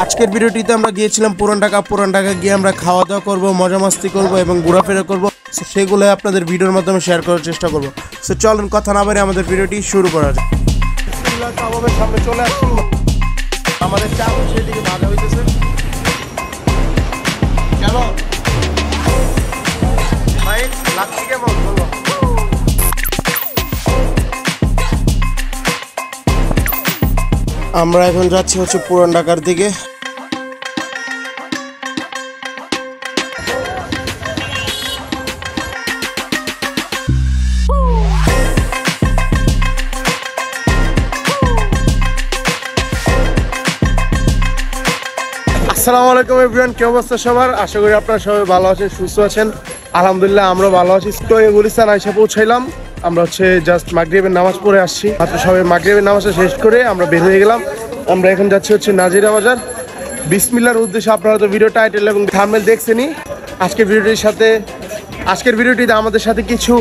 আজকের ভিডিওটিতে আমরা গিয়েছিলাম পুরান ঢাকা গিয়ে আমরা খাওয়া দাওয়া করবো, মজা মাস্তি করবো এবং ঘোরাফেরা করবো। সেগুলো আপনাদের ভিডিওর মাধ্যমে শেয়ার করার চেষ্টা করবো। সো চলুন কথা না বলে আমাদের ভিডিওটি শুরু করা যায়। সামনে চলে আসছি, আমাদের চা সেদিকে ভাজা হইতেছে। চলো ভাই, লাগছে কেমন বলো? আমরা এখন যাচ্ছি পুরান ঢাকার দিকে। আসসালামু আলাইকুম এভরিওয়ান, কি অবস্থা সবার? আশা করি আপনারা সবাই ভালো আছেন, সুস্থ আছেন। আলহামদুলিল্লাহ আমরা ভালো আছি। তো গুলিস্তান আইসা পৌঁছাইলাম। আমরা জাস্ট মাগরিবের নামাজ পড়ে আসছি। মাত্র সবাই মাগরিবের নামাজটা শেষ করে আমরা বের হয়ে গেলাম। আমরা এখন যাচ্ছি নাজিরা বাজার। বিসমিল্লাহর উদ্দেশ্যে আপনারা তো ভিডিও টাইটেল এবং থাম্বনেল দেখছেনই। আজকের ভিডিওটিতে আমাদের সাথে কিছু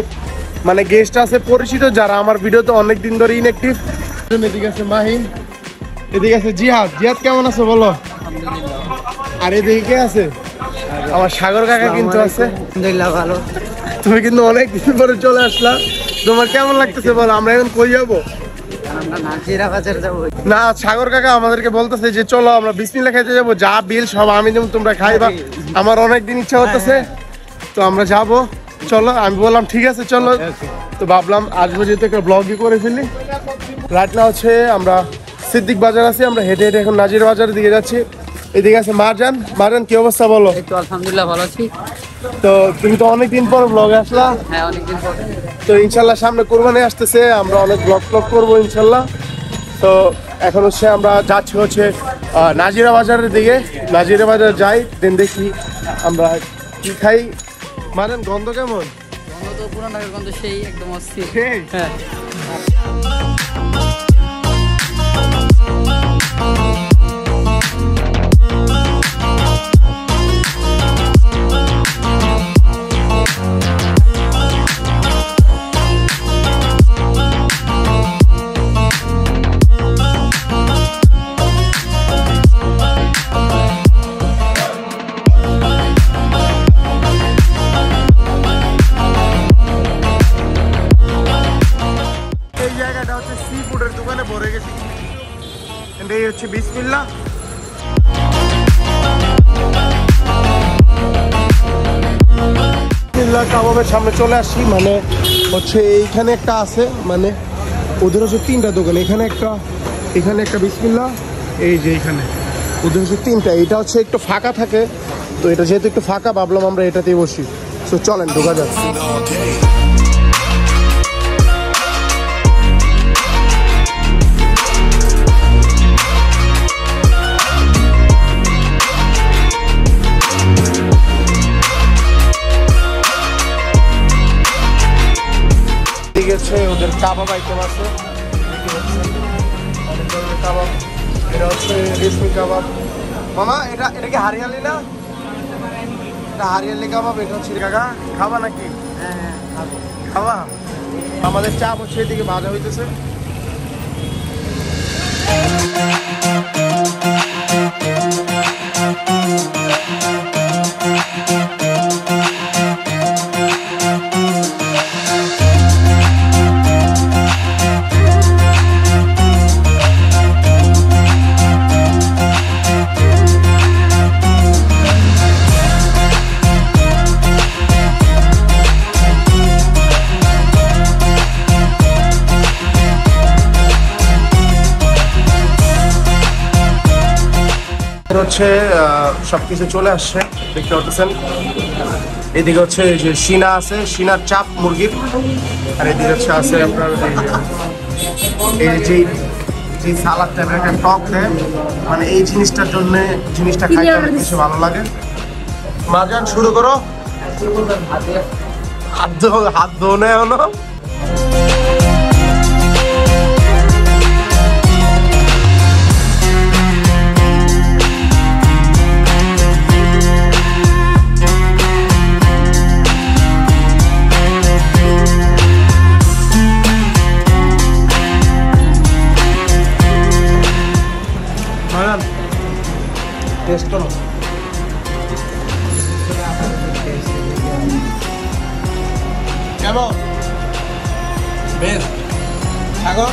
গেস্ট আছে পরিচিত, যারা আমার ভিডিওতে অনেক দিন ধরে ইনঅ্যাক্টিভ। এদিকে আছে মাহিন, এদিকে আছে জিহাদ। কেমন আছো বলো? আর এদিকে কে আছে? আমার সাগর কাকা কিন্তু আছে। আলহামদুলিল্লাহ ভালো। তুমি কিন্তু অনেক দিন পরে চলে আসলা, তোমার কেমন লাগতেছে বলো? আমরা এখন কই যাবো? আমরা নাজিরা বাজার যাব। না, সাগর কাকা আমাদেরকে বলতেছে যে চলো আমরা বিসমিল্লাহ খাইতে যাবো, যা বিল সব আমি যেমন তোমরা খাইবা। আমার অনেক দিন ইচ্ছা করতেছে, তো আমরা যাব। চলো, আমি বললাম ঠিক আছে চলো। তো ভাবলাম আসবো যেহেতু একটা ব্লগই করে ফেলি। রাইট না আমরা সিদ্দিক বাজার আছি, আমরা হেঁটে হেঁটে এখন নাজিরা বাজারের দিকে যাচ্ছি। এদিকে আছে মারজান। মারজান কি অবস্থা বলো? একটু আলহামদুলিল্লাহ ভালো আছি। তো তুমি তো অনেকদিন পর ব্লগে আসলা। হ্যাঁ, অনেকদিন পর। তো ইনশাল্লাহ সামনে কোরবানি আসতেছে, আমরা অনেক ব্লগ করবো ইনশাল্লাহ। তো এখন আমরা যাচ্ছি নাজিরা বাজারের দিকে। নাজিরা বাজার যাই, দেন দেখি আমরা কি খাই। মারজান গন্ধ কেমন? গন্ধ তো পুরান ঢাকার গন্ধ, সেই একদম অস্থির। হ্যাঁ, দোকানে ভরে গেছি। এই হচ্ছে বিসমিল্লাহ। বিসমিল্লাহ কাবাবের সামনে চলে আসছি। এইখানে একটা আছে, ওদের তিনটা দোকান। এখানে একটা বিসমিল্লাহ, এই যে এখানে ওদের তিনটা। এটা একটু ফাঁকা থাকে, তো এটা যেহেতু একটু ফাঁকা ভাবলাম আমরা এটাতেই বসি। তো চলেন ঢোকা যাক। ওদের কাবাব আইটেম আছে, অনেক ধরনের কাবাব। এটা রেশমি কাবাব। মামা এটা কি হারিয়ালি না? এটা হারিয়ালি কাবাব। এটা কাকা খাবা নাকি? হ্যাঁ, খাবা। আমাদের চা এদিকে ভাজা হইতেছে। সবকিছু চলে আসছে, দেখতে পাচ্ছেন। এদিকে যে সিনা আছে, সিনার চাপ মুরগির। আর এদিকে আছে আপনার এই যে সালাদ টাইপের একটা টক দেয়, এই জিনিসটার জন্য জিনিসটা খাইতে অনেক বেশি ভালো লাগে। মারজান শুরু করো। হাত ধো না এখনো। টেস্ট করো কেমন বেশ সাগর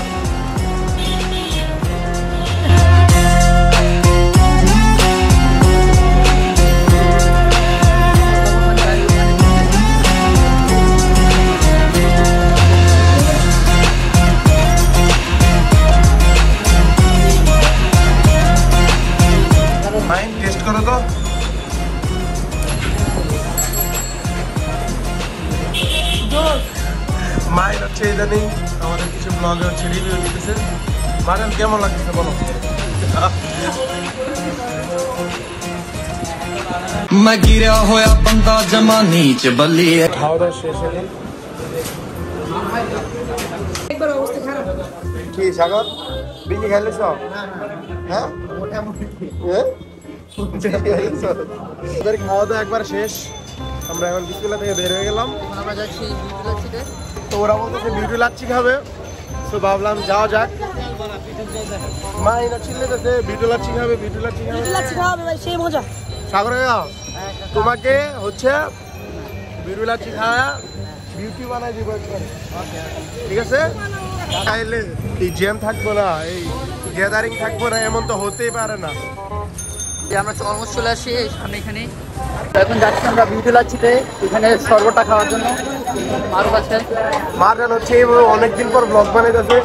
মাইন টেস্ট করো তো মাইন হচ্ছে ইদানিং আমাদের কিছু ব্লগে হচ্ছে রিভিউ দিতেছে মাইন কেমন লাগতেছে বলো मैं गिरा होया बंदा जमा नीच बली খাওয়া দাওয়া শেষ হলে কি সাগর বিড়ি খাইলেছ হ্যাঁ ওদের খাওয়া দাওয়া একবার শেষ আমরা এখন বিসমিল্লাহ থেকে বের হয়ে গেলাম এখন আমরা যাচ্ছি বিউটি তো ওরা বলতেছে বিউটি লাচ্ছি খাবে তো ভাবলাম যাওয়া যাক মা এনা চিল্লেতেছে বিউটি লাচ্ছি খাবে বিউটি লাচ্ছি খাবে লাচ্ছি খাওয়াবে ভাই সেই মজা সাগর ভাইয়া তোমাকে হচ্ছে বিউটি লাচ্ছি খাওয়া বিউটি বানাই দিব একবার ঠিক আছে খাইলে এই জ্যাম থাকবো না এই গ্যাদারিং থাকবো না এমন তো হতেই পারে না যে আমরা অলমোস্ট চলে আসি সামনে এখানে তো এখন যাচ্ছি আমরা বিউটি লাচ্ছিতে এখানে শরবতটা খাওয়ার জন্য মারুফ আছে মার্জান হচ্ছে এইভাবে অনেকদিন পর ব্লগ বানাইতেছে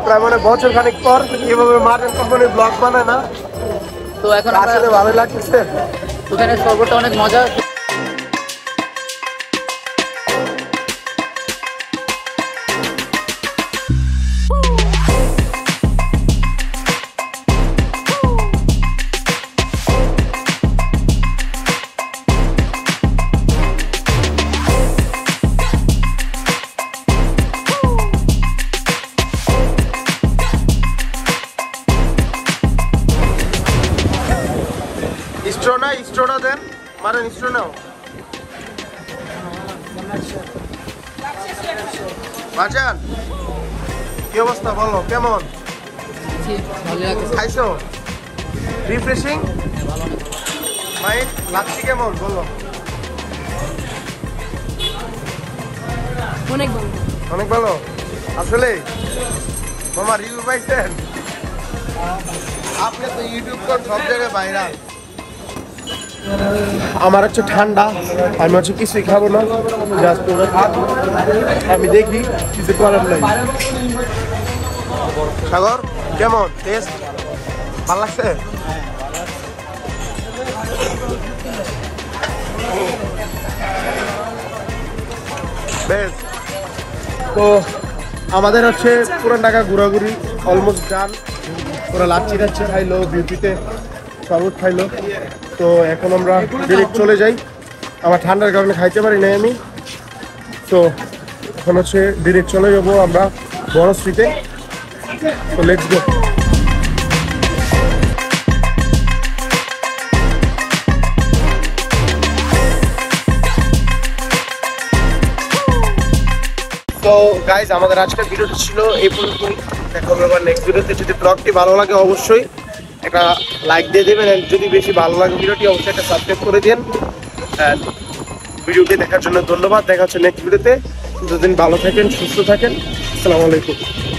প্রায় মানে বছর খানিক পর এইভাবে মার্জান কখনোই ব্লগ বানায় না তো এখন আমরা আসলে ভালো লাগতেছে ওখানে শরবতটা অনেক মজা স্ট্রোটা দেন মারেন স্ট্রো নাও বাজান কি অবস্থা বলো কেমন ভালো লাগছে খাইছো রিফ্রেশিং ভাই লাচ্ছি কেমন বলো অনেক ভালো অনেক ভালো আসলে মামা রিভিউ পাইছেন আপনি তো ইউটিউব কোন সব জায়গায় ভাইরাল আমার হচ্ছে ঠান্ডা আমি হচ্ছে কিছুই খাবো না জাস্ট আমি দেখি কিছু করার নাই সাগর কেমন টেস্ট ভালো লাগছে বেশ তো আমাদের হচ্ছে পুরান ঢাকা ঘোরাঘুরি অলমোস্ট ডান ওরা লাচ্ছি টাচ্ছি খাইলো বিউটিতে শরবত খাইলো তো এখন আমরা ডিরেক্ট চলে যাই আমার ঠান্ডার কারণে খাইতে পারি না আমি তো এখন হচ্ছে ডিরেক্ট চলে যাবো আমরা বড় স্ট্রিটে তো লেটস গো তো গাইজ আমাদের আজকের ভিডিওটা ছিল এই পর্যন্ত দেখা হবে আবার নেক্সট ভিডিওতে যদি ব্লগটি ভালো লাগে অবশ্যই একটা লাইক দিয়ে দেবেন আর যদি বেশি ভালো লাগে ভিডিওটি অবশ্যই একটা সাবস্ক্রাইব করে দিন ভিডিওটি দেখার জন্য ধন্যবাদ দেখা হচ্ছে নেক্সট ভিডিওতে ততদিন ভালো থাকেন সুস্থ থাকেন আসসালামু আলাইকুম